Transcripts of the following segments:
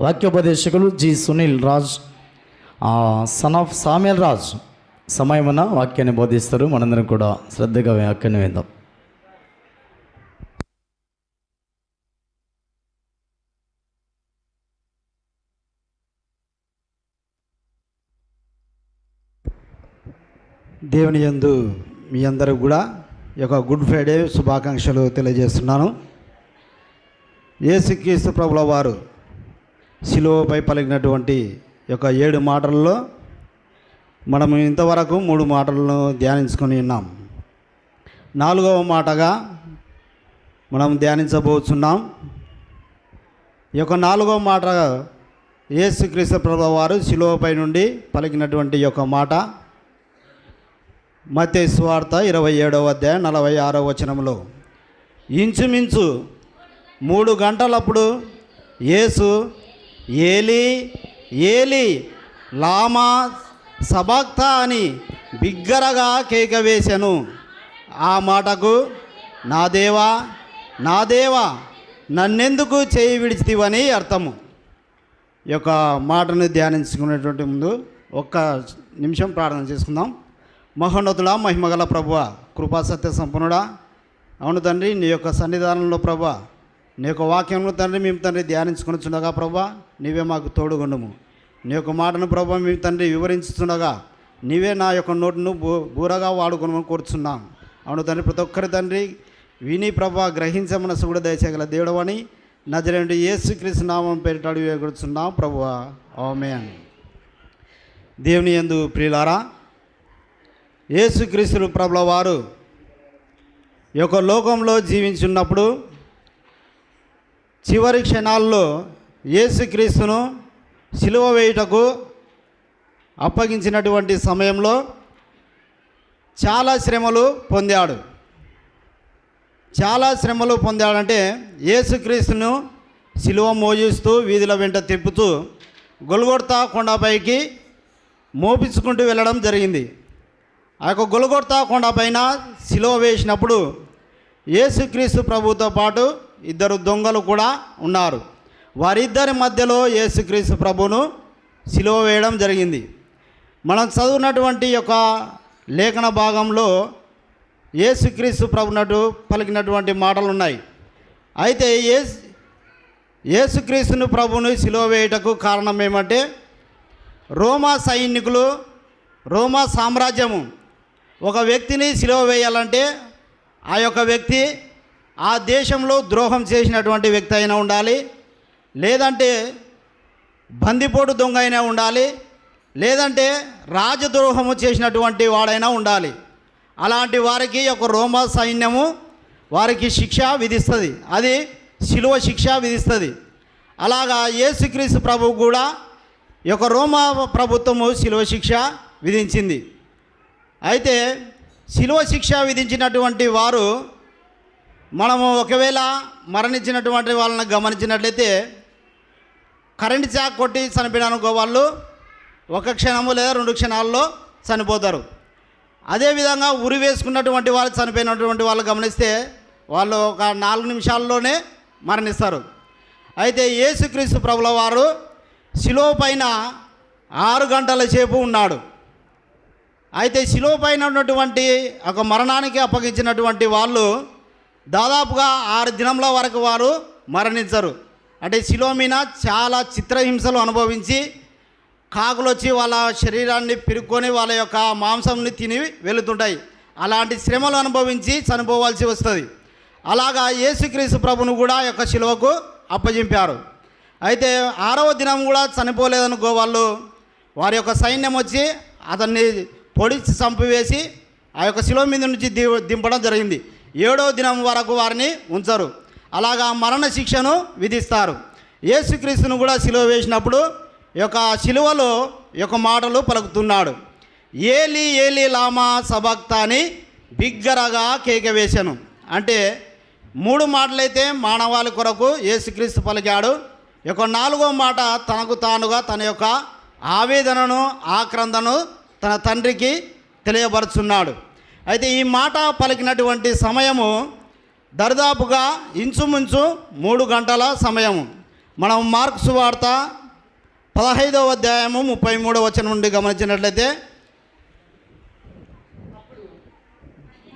వాక్యోపదేశకులు G Sunil Raj, son of Samuel Raj సమయమున వాక్యాన్ని బోధిస్తారు. మనందరం కూడా శ్రద్ధగా వాక్యాన్ని విందాం. దేవుని యందు మీ అందరూ కూడా ఈ యొక్క గుడ్ ఫ్రైడే శుభాకాంక్షలు తెలియజేస్తున్నాను. యేసుక్రీస్తు ప్రభుల వారు శిలువపై పలికినటువంటి యొక్క 7 మాటల్లో మనం ఇంతవరకు 3 మాటలను ధ్యానించుకొని ఉన్నాం. 4వ మాటగా మనం ధ్యానించబోతున్నాం. ఈ యొక్క 4వ మాట యేసుక్రీస్తు ప్రభుల వారు శిలువపై నుండి పలికినటువంటి యొక్క మాట మత్తయి సువార్త 27వ అధ్యాయం 46వ వచనంలో, ఇంచుమించు 3 గంటలప్పుడు యేసు ఏలీ ఏలీ లామా సబక్తా అని బిగ్గరగా కేక వేశాను. ఆ మాటకు నా దేవా నా దేవా నన్నెందుకు చేయి విడిచితివని అర్థము. ఈ యొక్క మాటను ధ్యానించుకునేటువంటి ముందు ఒక్క నిమిషం ప్రార్థన చేసుకుందాం. మహోన్నతుడా, మహిమగల ప్రభువా, కృపా సత్య సంపన్నుడా, అవును తండ్రి, నీ యొక్క సన్నిధానంలో ప్రభువా, నీ యొక్క వాక్యంలో తండ్రి మేము తండ్రి ధ్యానించుకునిచుండగా ప్రభువా నీవే మాకు తోడుగుండుము. నీ యొక్క మాటను ప్రభువా మేము తండ్రి వివరించుతుండగా నీవే నా యొక్క నోటును బూరగా వాడుకుని కోరుచున్నాం. అవును తండ్రి, ప్రతి ఒక్కరి తండ్రి విని ప్రభువా గ్రహించే మనసు కూడా దయచేయగల దేవుడవని నజరేయుడు యేసుక్రీస్తు నామం పేరిట అడిగి వేడుచున్నాం ప్రభువా, ఆమేన్. దేవుని యందు ప్రియులారా, యేసుక్రీస్తు ప్రభుల వారు ఈ యొక్క లోకంలో జీవించున్నప్పుడు చివరి క్షణాల్లో యేసుక్రీస్తును సిలువ వేయుటకు అప్పగించినటువంటి సమయంలో చాలా శ్రమలు పొందాడు. చాలా శ్రమలు పొందాడంటే యేసుక్రీస్తును సిలువ మోయిస్తూ వీధుల వెంట తిప్పుతూ గొల్గొతా కొండపైకి మోపించుకుంటూ వెళ్ళడం జరిగింది. ఆ యొక్క గొల్గొతా కొండ పైన సిలువ వేసినప్పుడు యేసుక్రీస్తు ప్రభుతో పాటు 2 దొంగలు కూడా ఉన్నారు. వారిద్దరి మధ్యలో యేసుక్రీస్తు ప్రభును సిలువ వేయడం జరిగింది. మనం చదువున్నటువంటి యొక్క లేఖన భాగంలో యేసుక్రీస్తు ప్రభునటు పలికినటువంటి మాటలు ఉన్నాయి. అయితే యేసుక్రీస్తును ప్రభును సిలువ వేయుటకు కారణం ఏమంటే, రోమా సైనికులు, రోమా సామ్రాజ్యము ఒక వ్యక్తిని సిలువ వేయాలంటే ఆ యొక్క వ్యక్తి ఆ దేశంలో ద్రోహం చేసినటువంటి వ్యక్తి అయినా ఉండాలి, లేదంటే బందిపోటు దొంగ అయినా ఉండాలి, లేదంటే రాజద్రోహము చేసినటువంటి వాడైనా ఉండాలి. అలాంటి వారికి ఒక రోమా సైన్యము వారికి శిక్ష విధిస్తుంది, అది సిలువ శిక్ష విధిస్తుంది. అలాగా యేసుక్రీస్తు ప్రభువు కూడా ఈ యొక్క రోమా ప్రభుత్వము సిలువ శిక్ష విధించింది. అయితే సిలువ శిక్ష విధించినటువంటి వారు మనము ఒకవేళ మరణించినటువంటి వాళ్ళని గమనించినట్లయితే కరెంట్ చాక్ కొట్టి చనిపోయినానుకో వాళ్ళు 1 క్షణము లేదా 2 క్షణాల్లో చనిపోతారు. అదేవిధంగా ఉరి వేసుకున్నటువంటి వాళ్ళు చనిపోయినటువంటి వాళ్ళు గమనిస్తే వాళ్ళు ఒక 4 నిమిషాల్లోనే మరణిస్తారు. అయితే యేసుక్రీస్తు ప్రభుల వారు సిలువ పైన 6 గంటల సేపు ఉన్నాడు. అయితే సిలువ పైన ఉన్నటువంటి ఒక మరణానికి అప్పగించినటువంటి వాళ్ళు దాదాపుగా 6 దినముల వరకు వారు మరణించరు. అంటే సిలువ మీద చాలా చిత్రహింసలు అనుభవించి కాకులు వచ్చి వాళ్ళ శరీరాన్ని పిరుక్కొని వాళ్ళ యొక్క మాంసంని తిని వెళుతుంటాయి. అలాంటి శ్రమలు అనుభవించి చనిపోవాల్సి వస్తుంది. అలాగా యేసుక్రీస్తు ప్రభును కూడా యొక్క సిలువకు అప్పగింపారు. అయితే 6వ దినం కూడా చనిపోలేదనుకో వాళ్ళు, వారి యొక్క సైన్యం వచ్చి అతన్ని పొడిచి చంపివేసి ఆ యొక్క శిలువ మీద నుంచి దింపడం జరిగింది. 7వ దినం వరకు వారిని ఉంచరు. అలాగా మరణ శిక్షను విధిస్తారు. యేసుక్రీస్తును కూడా సిలువ వేసినప్పుడు ఈ యొక్క సిలువలో ఈ యొక్క మాటలు పలుకుతున్నాడు, ఏలీ ఏలీ లామా సబక్తా అని బిగ్గరగా కేక వేశాను. అంటే 3 మాటలైతే మానవాళి కొరకు యేసుక్రీస్తు పలికాడు. ఈ యొక్క 4వ మాట తనకు తానుగా తన యొక్క ఆవేదనను ఆక్రందను తన తండ్రికి తెలియపరుచున్నాడు. అయితే ఈ మాట పలికినటువంటి సమయము దరిదాపుగా ఇంచుమించు 3 గంటల సమయము. మనం మార్కు సువార్త 15వ అధ్యాయము 33వ వచనం నుండి గమనించినట్లయితే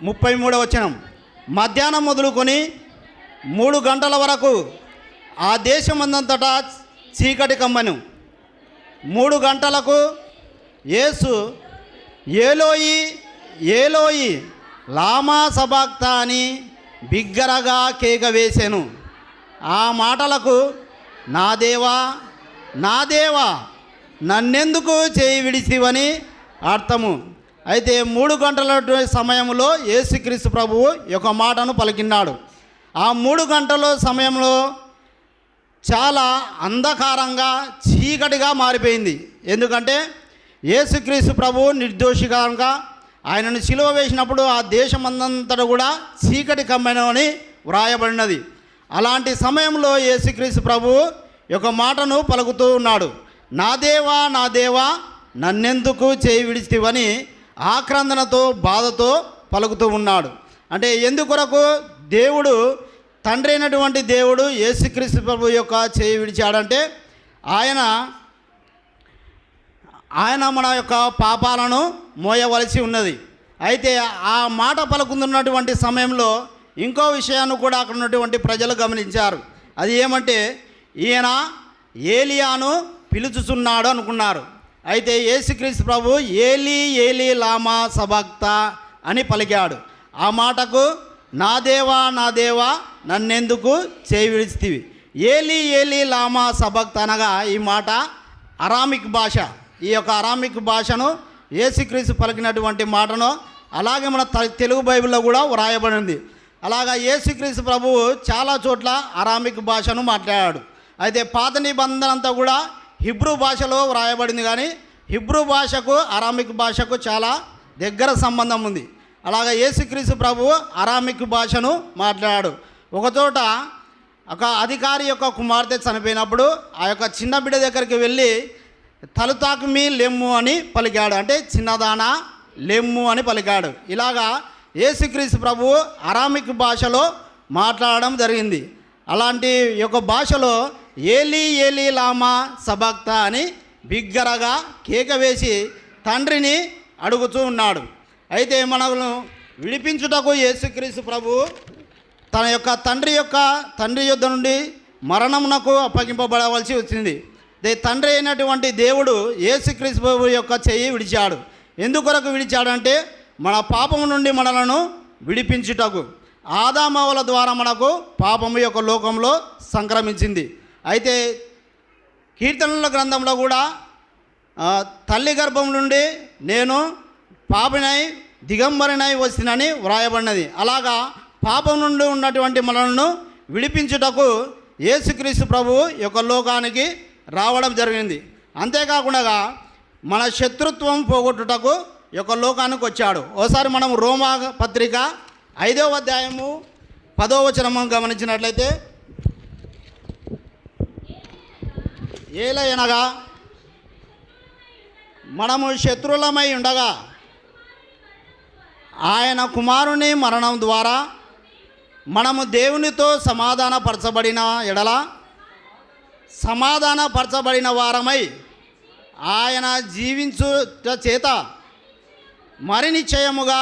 33వ వచనం, మధ్యాహ్నం మొదలుకొని 3 గంటల వరకు ఆ దేశమందంతటా చీకటి కమ్మను. 3 గంటలకు యేసు ఏలోయి ఏలోయి లామా సబాక్తా అని బిగ్గరగా కేక వేసెను. ఆ మాటలకు నా దేవా నా దేవా నన్నెందుకు చేయి విడిచివని అర్థము. అయితే 3 గంటల సమయంలో యేసుక్రీస్తు ప్రభువు ఒక మాటను పలికినాడు. ఆ 3 గంటల సమయంలో చాలా అంధకారంగా చీకటిగా మారిపోయింది. ఎందుకంటే యేసుక్రీస్తు ప్రభువు నిర్దోషిగా ఆయనను సిలువ వేసినప్పుడు ఆ దేశమందంతటా కూడా చీకటి కమ్మెనని వ్రాయబడినది. అలాంటి సమయంలో యేసుక్రీస్తు ప్రభువు ఒక మాటను పలుకుతూ ఉన్నాడు. నా దేవా నా దేవా నన్నెందుకు చేయి విడిచివని ఆక్రందనతో బాధతో పలుకుతూ ఉన్నాడు. అంటే ఎందుకొరకు దేవుడు తండ్రి అయినటువంటి దేవుడు యేసుక్రీస్తు ప్రభు యొక్క చేయి విడిచాడంటే ఆయన మన యొక్క పాపాలను మోయవలసి ఉన్నది. అయితే ఆ మాట పలుకుతున్నటువంటి సమయంలో ఇంకో విషయాన్ని కూడా అక్కడ ఉన్నటువంటి ప్రజలు గమనించారు. అది ఏమంటే ఈయన ఏలియాను పిలుచుచున్నాడు అనుకున్నారు. అయితే యేసుక్రీస్తు ప్రభు ఏలీ ఏలీ లామా సబాక్తా అని పలికాడు. ఆ మాటకు నా దేవా నా దేవా నన్నెందుకు చేయి విడిచితివి. ఏలీ ఏలీ లామా సబాక్తా అనగా ఈ మాట అరామిక్ భాష. ఈ యొక్క అరామిక్ భాషను యేసుక్రీస్తు పలికినటువంటి మాటను అలాగే మన తెలుగు బైబిల్లో కూడా వ్రాయబడింది. అలాగా యేసుక్రీస్తు ప్రభువు చాలా చోట్ల అరామిక్ భాషను మాట్లాడాడు. అయితే పాత నిబంధన అంతా కూడా హిబ్రూ భాషలో వ్రాయబడింది, కానీ హిబ్రూ భాషకు అరామిక్ భాషకు చాలా దగ్గర సంబంధం ఉంది. అలాగా యేసుక్రీస్తు ప్రభువు అరామిక్ భాషను మాట్లాడాడు. ఒకచోట ఒక అధికారి యొక్క కుమార్తె చనిపోయినప్పుడు ఆ యొక్క చిన్న బిడ్డ దగ్గరికి వెళ్ళి తలుతాకుమి లెమ్ము అని పలికాడు. అంటే చిన్నదానా లెమ్ము అని పలికాడు. ఇలాగా యేసుక్రీస్తు ప్రభువు అరామిక్ భాషలో మాట్లాడడం జరిగింది. అలాంటి యొక్క భాషలో ఏలీ ఏలీ లామా సబాక్తా అని బిగ్గరగా కేక వేసి తండ్రిని అడుగుతూ ఉన్నాడు. అయితే మనను విడిపించుటకు యేసుక్రీస్తు ప్రభువు తన యొక్క తండ్రి యొద్ద నుండి మరణమునకు అప్పగింపబడవలసి వచ్చింది. తండ్రి అయినటువంటి దేవుడు యేసుక్రీస్తు ప్రభు యొక్క చెయ్యి విడిచాడు. ఎందుకొరకు విడిచాడంటే మన పాపము నుండి మనలను విడిపించుటకు. ఆదామవల ద్వారా మనకు పాపము యొక్క లోకంలో సంక్రమించింది. అయితే కీర్తనల గ్రంథంలో కూడా తల్లి గర్భం నుండి నేను పాపినై దిగంబరినై వచ్చినని వ్రాయబడినది. అలాగా పాపం నుండి ఉన్నటువంటి మనలను విడిపించుటకు యేసుక్రీస్తు ప్రభువు యొక్క లోకానికి రావడం జరిగింది. అంతేకాకుండా మన శత్రుత్వం పోగొట్టుటకు యొక్క లోకానికి వచ్చాడు. ఓసారి మనం రోమా పత్రిక 5వ అధ్యాయము 10వ వచనము గమనించినట్లయితే, ఏలయనగా మనము శత్రులమై ఉండగా ఆయన కుమారుని మరణం ద్వారా మనము దేవునితో సమాధానపరచబడిన ఎడల సమాధానపరచబడిన వారమై ఆయన జీవించుట చేత మరి నిశ్చయముగా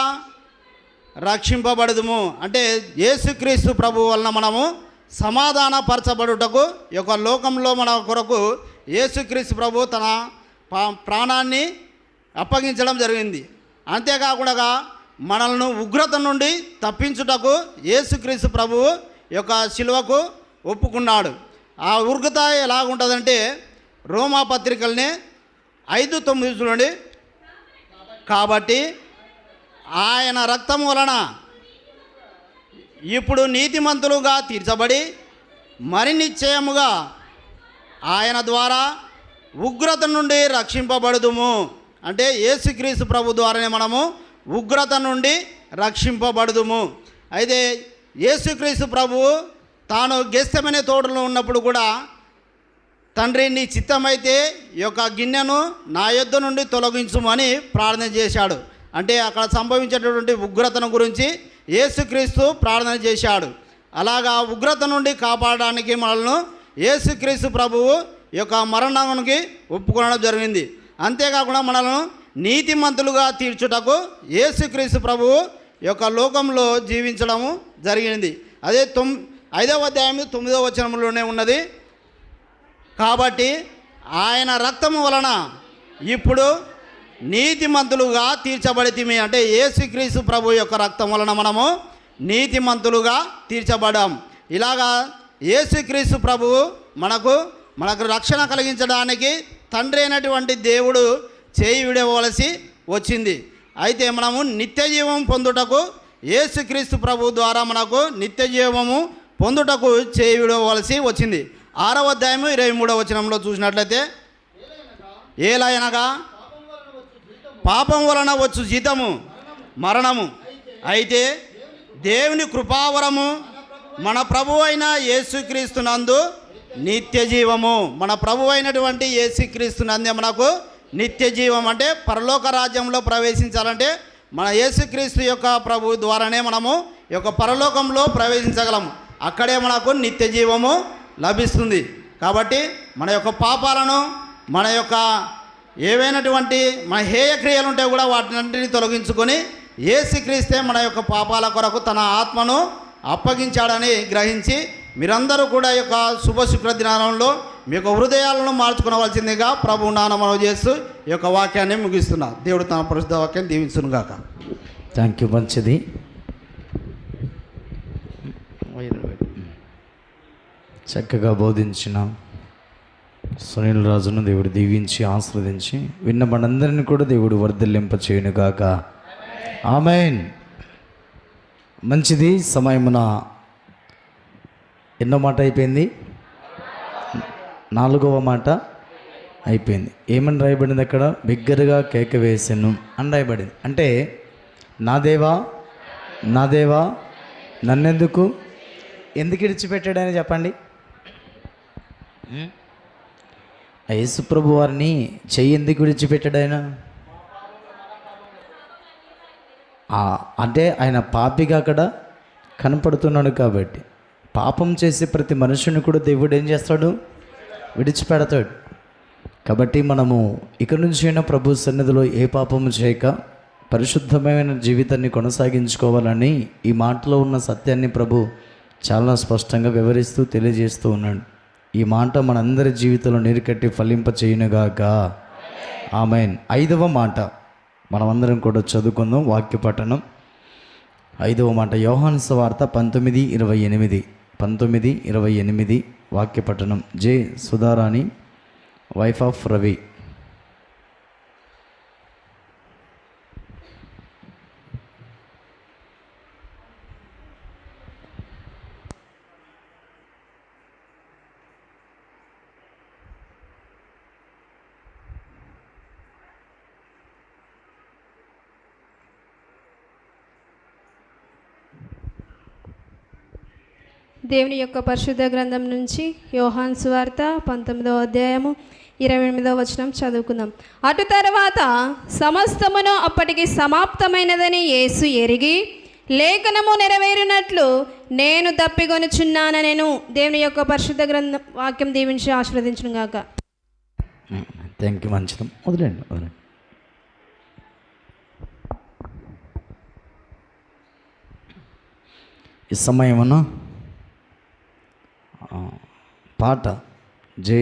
రక్షింపబడదుము. అంటే యేసుక్రీస్తు ప్రభు వలన మనము సమాధానపరచబడుటకు యొక్క లోకంలో మన కొరకు యేసుక్రీస్తు ప్రభు తన ప్రాణాన్ని అప్పగించడం జరిగింది. అంతేకాకుండా మనల్ని ఉగ్రత నుండి తప్పించుటకు యేసుక్రీస్తు ప్రభువు యొక్క శిలువకు ఒప్పుకున్నాడు. ఆ ఉగ్రత ఎలాగుంటుందంటే రోమా పత్రికల్ని 5:9 చూడండి. కాబట్టి ఆయన రక్తం వలన ఇప్పుడు నీతిమంతులుగా తీర్చబడి మరి నిశ్చయముగా ఆయన ద్వారా ఉగ్రత నుండి రక్షింపబడుదుము. అంటే యేసుక్రీస్తు ప్రభు ద్వారానే మనము ఉగ్రత నుండి రక్షింపబడుదుము. అయితే యేసుక్రీస్తు ప్రభువు తాను గెత్సెమనే తోటలో ఉన్నప్పుడు కూడా తండ్రి నీ చిత్తమైతే ఈ యొక్క గిన్నెను నా యొద్ద నుండి తొలగించుమని ప్రార్థన చేశాడు. అంటే అక్కడ సంభవించేటటువంటి ఉగ్రతను గురించి యేసుక్రీస్తు ప్రార్థన చేశాడు. అలాగా ఉగ్రత నుండి కాపాడడానికి మనల్ని యేసుక్రీస్తు ప్రభువు ఈ యొక్క మరణానికి ఒప్పుకోవడం జరిగింది. అంతేకాకుండా మనల్ని నీతిమంతులుగా తీర్చుటకు యేసుక్రీస్తు ప్రభువు ఈ యొక్క లోకంలో జీవించడము జరిగింది. అదే 5వ అధ్యాయం 9వ వచనంలోనే ఉన్నది. కాబట్టి ఆయన రక్తము వలన ఇప్పుడు నీతిమంతులుగా తీర్చబడితిమి. అంటే యేసుక్రీస్తు ప్రభు యొక్క రక్తం వలన మనము నీతిమంతులుగా తీర్చబడాం. ఇలాగా యేసుక్రీస్తు ప్రభువు మనకు రక్షణ కలిగించడానికి తండ్రి అయినటువంటి దేవుడు చేయి విడవలసి వచ్చింది. అయితే మనము నిత్య జీవం పొందుటకు యేసుక్రీస్తు ప్రభు ద్వారా మనకు నిత్య జీవము పొందుటకు చేయి విడవలసి వచ్చింది. 6వ అధ్యాయం 23వ వచనంలో చూసినట్లయితే, ఏలయనగా పాపం వలన వచ్చు జీతము మరణము, అయితే దేవుని కృపావరము మన ప్రభు అయిన యేసుక్రీస్తునందు నిత్య జీవము. మన ప్రభు అయినటువంటి యేసుక్రీస్తునందే మనకు నిత్య జీవం. అంటే పరలోక రాజ్యంలో ప్రవేశించాలంటే మన యేసుక్రీస్తు యొక్క ప్రభు ద్వారానే మనము ఈ యొక్క పరలోకంలో ప్రవేశించగలము. అక్కడే మనకు నిత్య జీవము లభిస్తుంది. కాబట్టి మన యొక్క పాపాలను, మన యొక్క ఏవైనటువంటి మన హేయ క్రియలు ఉంటే కూడా వాటిని తొలగించుకొని యేసుక్రీస్తే మన యొక్క పాపాల కొరకు తన ఆత్మను అప్పగించాడని గ్రహించి మీరందరూ కూడా ఈ యొక్క శుభ దినాలలో మీ యొక్క హృదయాలను మార్చుకోవలసిందిగా ప్రభు నామమున చేస్తూ ఈ యొక్క వాక్యాన్ని ముగిస్తున్నా. దేవుడు తన పరిశుద్ధ వాక్యాన్ని దీవించును గాక. Thank you. మంచిది. చక్కగా బోధించిన సునీల్ రాజును దేవుడు దీవించి ఆస్వాదించి విన్న మనందరినీ కూడా దేవుడు వర్ధిల్లింప చేయునుగాక. ఆమేన్. మంచిది. సమయమున ఎన్నో మాట అయిపోయింది? 4వ మాట అయిపోయింది. ఏమని రాయబడింది అక్కడ? బిగ్గరగా కేక వేసెను అని రాయబడింది. అంటే నా దేవా నా దేవా నన్నెందుకు విడిచిపెట్టాడని చెప్పండి. యేసు ప్రభు వారిని చెయ్యి ఎందుకు విడిచిపెట్టాడు? అంటే ఆయన పాపిగా అక్కడ కనపడుతున్నాడు కాబట్టి పాపం చేసే ప్రతి మనుషుని కూడా దేవుడు ఏం చేస్తాడు? విడిచిపెడతాడు. కాబట్టి మనము ఇక నుంచి అయినా ప్రభు సన్నిధిలో ఏ పాపము చేయక పరిశుద్ధమైన జీవితాన్ని కొనసాగించుకోవాలని ఈ మాటలో ఉన్న సత్యాన్ని ప్రభు చాలా స్పష్టంగా వివరిస్తూ తెలియజేస్తూ ఉన్నాడు. ఈ మాట మనందరి జీవితంలో నీరుకట్టి ఫలింప చేయునుగాక. ఆమేన్. 5వ మాట మనమందరం కూడా చదువుకుందాం. వాక్య పఠనం 5వ మాట యోహాను సువార్త 19:28 వాక్య పఠనం. జే సుధారాణి, వైఫ్ ఆఫ్ రవి. దేవుని యొక్క పరిశుద్ధ గ్రంథం నుంచి యోహాను సువార్త 19వ అధ్యాయము 28వ వచనం చదువుకుందాం. అటు తర్వాత సమస్తమును అప్పటికి సమాప్తమైనదని యేసు ఎరిగి లేఖనము నెరవేరినట్లు నేను దప్పికొనుచున్నానెను. దేవుని యొక్క పరిశుద్ధ గ్రంథం వాక్యం దీవించి ఆశీర్వదించును గాక. Thank you. మంచిది. వదిలేండి. ఈ సమయమున పాట జే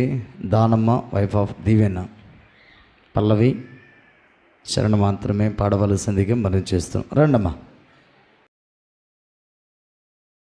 దానమ్మ, వైఫ్ ఆఫ్ దీవెన, పల్లవి, శరణ మాత్రమే పాడవలసిందిగా మనం చేస్తాం. రండమ్మా.